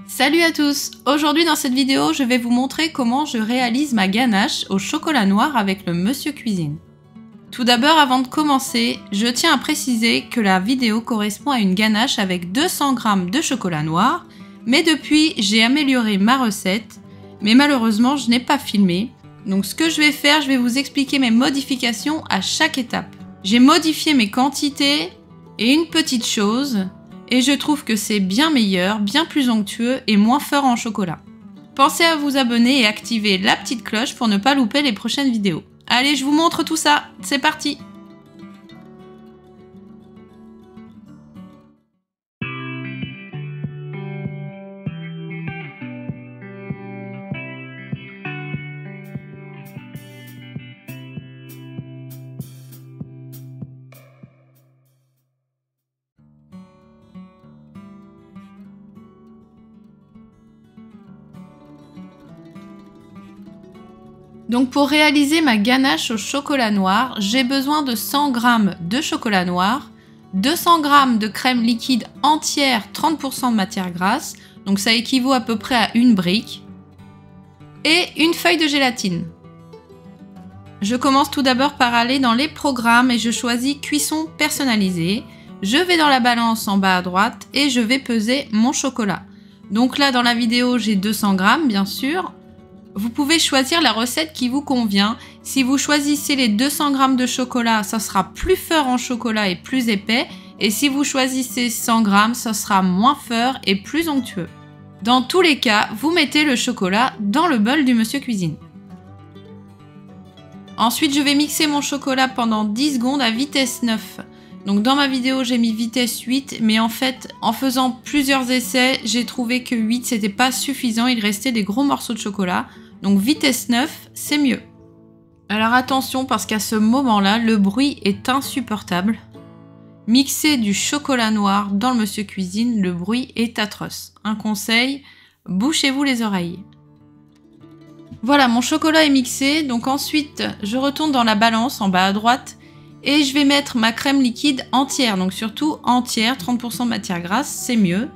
Salut à tous! Aujourd'hui dans cette vidéo, je vais vous montrer comment je réalise ma ganache au chocolat noir avec le Monsieur Cuisine. Tout d'abord, avant de commencer, je tiens à préciser que la vidéo correspond à une ganache avec 200 g de chocolat noir, mais depuis, j'ai amélioré ma recette, mais malheureusement, je n'ai pas filmé. Donc ce que je vais faire, je vais vous expliquer mes modifications à chaque étape. J'ai modifié mes quantités et une petite chose, et je trouve que c'est bien meilleur, bien plus onctueux et moins fort en chocolat. Pensez à vous abonner et activer la petite cloche pour ne pas louper les prochaines vidéos. Allez, je vous montre tout ça, c'est parti! Donc pour réaliser ma ganache au chocolat noir, j'ai besoin de 100 g de chocolat noir, 200 g de crème liquide entière 30% de matière grasse, donc ça équivaut à peu près à une brique, et une feuille de gélatine. Je commence tout d'abord par aller dans les programmes et je choisis cuisson personnalisée. Je vais dans la balance en bas à droite et je vais peser mon chocolat. Donc là dans la vidéo j'ai 200 g bien sûr. Vous pouvez choisir la recette qui vous convient. Si vous choisissez les 200 g de chocolat, ça sera plus fort en chocolat et plus épais. Et si vous choisissez 100 g, ça sera moins fort et plus onctueux. Dans tous les cas, vous mettez le chocolat dans le bol du Monsieur Cuisine. Ensuite, je vais mixer mon chocolat pendant 10 secondes à vitesse 9. Donc dans ma vidéo, j'ai mis vitesse 8, mais en fait, en faisant plusieurs essais, j'ai trouvé que 8, c'était pas suffisant, il restait des gros morceaux de chocolat. Donc vitesse 9, c'est mieux. Alors attention parce qu'à ce moment-là, le bruit est insupportable. Mixer du chocolat noir dans le Monsieur Cuisine, le bruit est atroce. Un conseil, bouchez-vous les oreilles. Voilà, mon chocolat est mixé. Donc ensuite, je retourne dans la balance en bas à droite et je vais mettre ma crème liquide entière. Donc surtout entière, 30% de matière grasse, c'est mieux.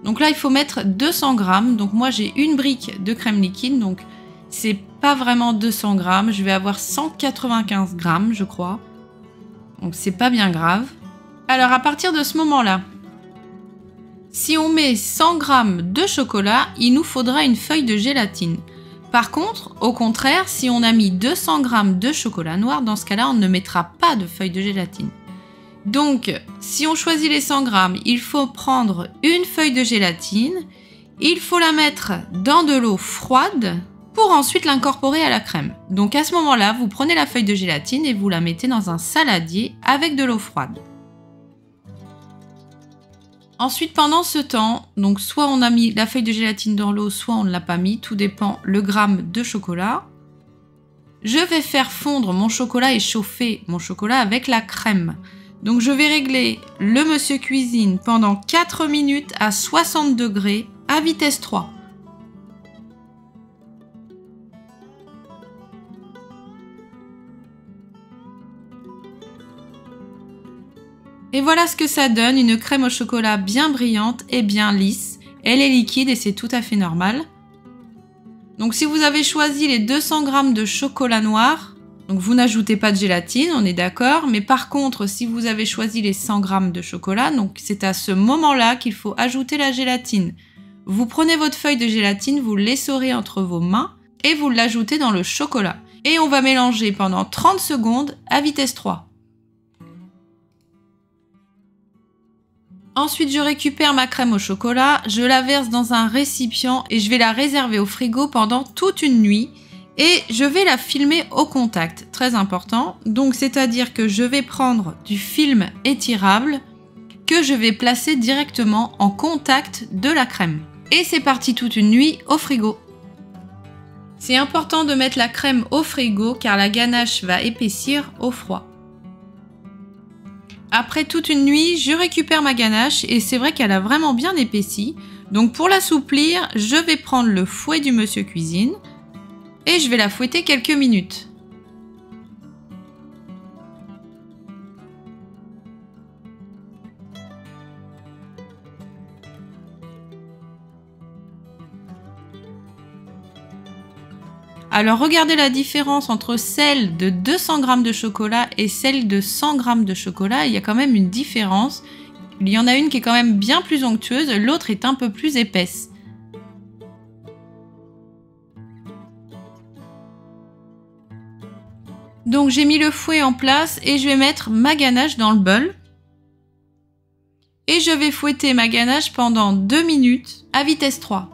Donc là, il faut mettre 200 g. Donc moi, j'ai une brique de crème liquide. Donc c'est pas vraiment 200 g, je vais avoir 195 g, je crois. Donc c'est pas bien grave. Alors à partir de ce moment-là, si on met 100 g de chocolat, il nous faudra une feuille de gélatine. Par contre, au contraire, si on a mis 200 g de chocolat noir, dans ce cas-là, on ne mettra pas de feuille de gélatine. Donc, si on choisit les 100 g, il faut prendre une feuille de gélatine, il faut la mettre dans de l'eau froide, pour ensuite l'incorporer à la crème. Donc à ce moment-là, vous prenez la feuille de gélatine et vous la mettez dans un saladier avec de l'eau froide. Ensuite, pendant ce temps, donc soit on a mis la feuille de gélatine dans l'eau, soit on ne l'a pas mis, tout dépend le gramme de chocolat. Je vais faire fondre mon chocolat et chauffer mon chocolat avec la crème. Donc je vais régler le Monsieur Cuisine pendant 4 minutes à 60 degrés à vitesse 3. Et voilà ce que ça donne, une crème au chocolat bien brillante et bien lisse. Elle est liquide et c'est tout à fait normal. Donc si vous avez choisi les 200 g de chocolat noir, donc vous n'ajoutez pas de gélatine, on est d'accord. Mais par contre, si vous avez choisi les 100 g de chocolat, donc c'est à ce moment-là qu'il faut ajouter la gélatine. Vous prenez votre feuille de gélatine, vous l'essorez entre vos mains et vous l'ajoutez dans le chocolat. Et on va mélanger pendant 30 secondes à vitesse 3. Ensuite, je récupère ma crème au chocolat, je la verse dans un récipient et je vais la réserver au frigo pendant toute une nuit. Et je vais la filmer au contact, très important. Donc, c'est-à-dire que je vais prendre du film étirable que je vais placer directement en contact de la crème. Et c'est parti toute une nuit au frigo. C'est important de mettre la crème au frigo car la ganache va épaissir au froid. Après toute une nuit, je récupère ma ganache et c'est vrai qu'elle a vraiment bien épaissi. Donc pour l'assouplir, je vais prendre le fouet du Monsieur Cuisine et je vais la fouetter quelques minutes. Alors regardez la différence entre celle de 200 g de chocolat et celle de 100 g de chocolat. Il y a quand même une différence. Il y en a une qui est quand même bien plus onctueuse, l'autre est un peu plus épaisse. Donc j'ai mis le fouet en place et je vais mettre ma ganache dans le bol. Et je vais fouetter ma ganache pendant 2 minutes à vitesse 3.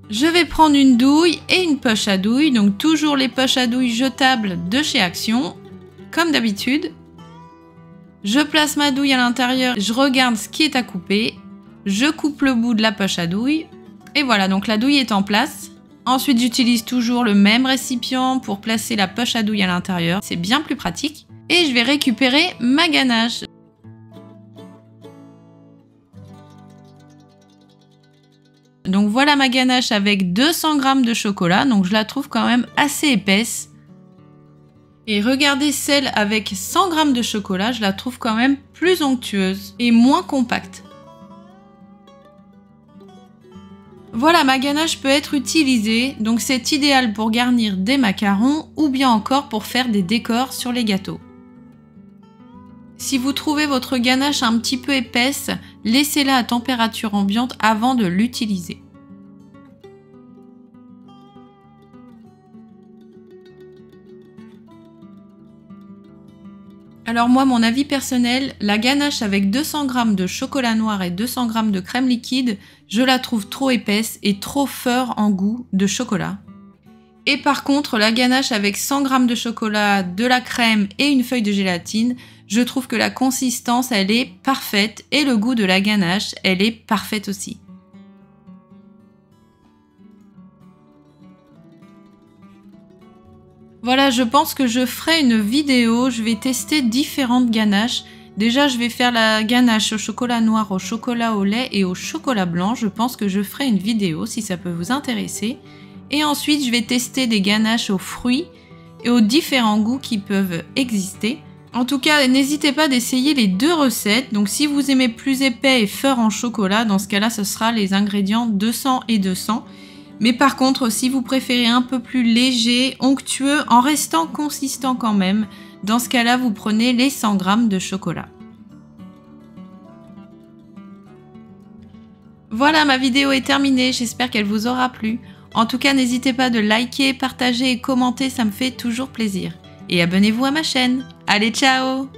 Je vais prendre une douille et une poche à douille, donc toujours les poches à douille jetables de chez Action, comme d'habitude. Je place ma douille à l'intérieur, je regarde ce qui est à couper, je coupe le bout de la poche à douille, et voilà, donc la douille est en place. Ensuite, j'utilise toujours le même récipient pour placer la poche à douille à l'intérieur, c'est bien plus pratique. Et je vais récupérer ma ganache. Donc voilà ma ganache avec 200 g de chocolat, donc je la trouve quand même assez épaisse. Et regardez celle avec 100 g de chocolat, je la trouve quand même plus onctueuse et moins compacte. Voilà, ma ganache peut être utilisée, donc c'est idéal pour garnir des macarons ou bien encore pour faire des décors sur les gâteaux. Si vous trouvez votre ganache un petit peu épaisse, laissez-la à température ambiante avant de l'utiliser. Alors moi, mon avis personnel, la ganache avec 200 g de chocolat noir et 200 g de crème liquide, je la trouve trop épaisse et trop fort en goût de chocolat. Et par contre, la ganache avec 100 g de chocolat, de la crème et une feuille de gélatine, je trouve que la consistance, elle est parfaite et le goût de la ganache, elle est parfaite aussi. Voilà, je pense que je ferai une vidéo, je vais tester différentes ganaches. Déjà, je vais faire la ganache au chocolat noir, au chocolat au lait et au chocolat blanc. Je pense que je ferai une vidéo si ça peut vous intéresser. Et ensuite, je vais tester des ganaches aux fruits et aux différents goûts qui peuvent exister. En tout cas, n'hésitez pas d'essayer les deux recettes. Donc si vous aimez plus épais et fort en chocolat, dans ce cas-là, ce sera les ingrédients 200 et 200. Mais par contre, si vous préférez un peu plus léger, onctueux, en restant consistant quand même, dans ce cas-là, vous prenez les 100 g de chocolat. Voilà, ma vidéo est terminée, j'espère qu'elle vous aura plu. En tout cas, n'hésitez pas de liker, partager et commenter, ça me fait toujours plaisir. Et abonnez-vous à ma chaîne. Allez, ciao!